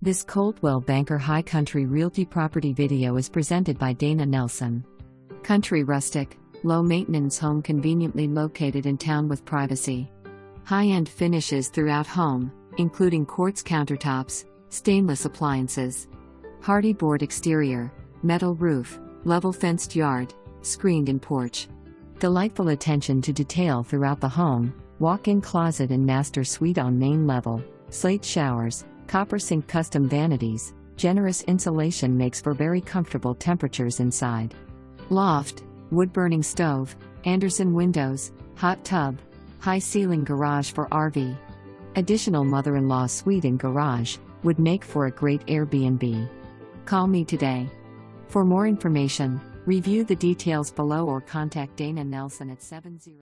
This Coldwell Banker High Country Realty property video is presented by Dana Nelson. Country rustic, low-maintenance home conveniently located in town with privacy. High-end finishes throughout home, including quartz countertops, stainless appliances. Hardy board exterior, metal roof, level fenced yard, screened-in porch. Delightful attention to detail throughout the home, walk-in closet and master suite on main level, slate showers, copper sink custom vanities, generous insulation makes for very comfortable temperatures inside. Loft, wood-burning stove, Anderson windows, hot tub, high ceiling garage for RV. Additional mother-in-law suite and garage would make for a great Airbnb. Call me today. For more information, review the details below or contact Dana Nelson at 70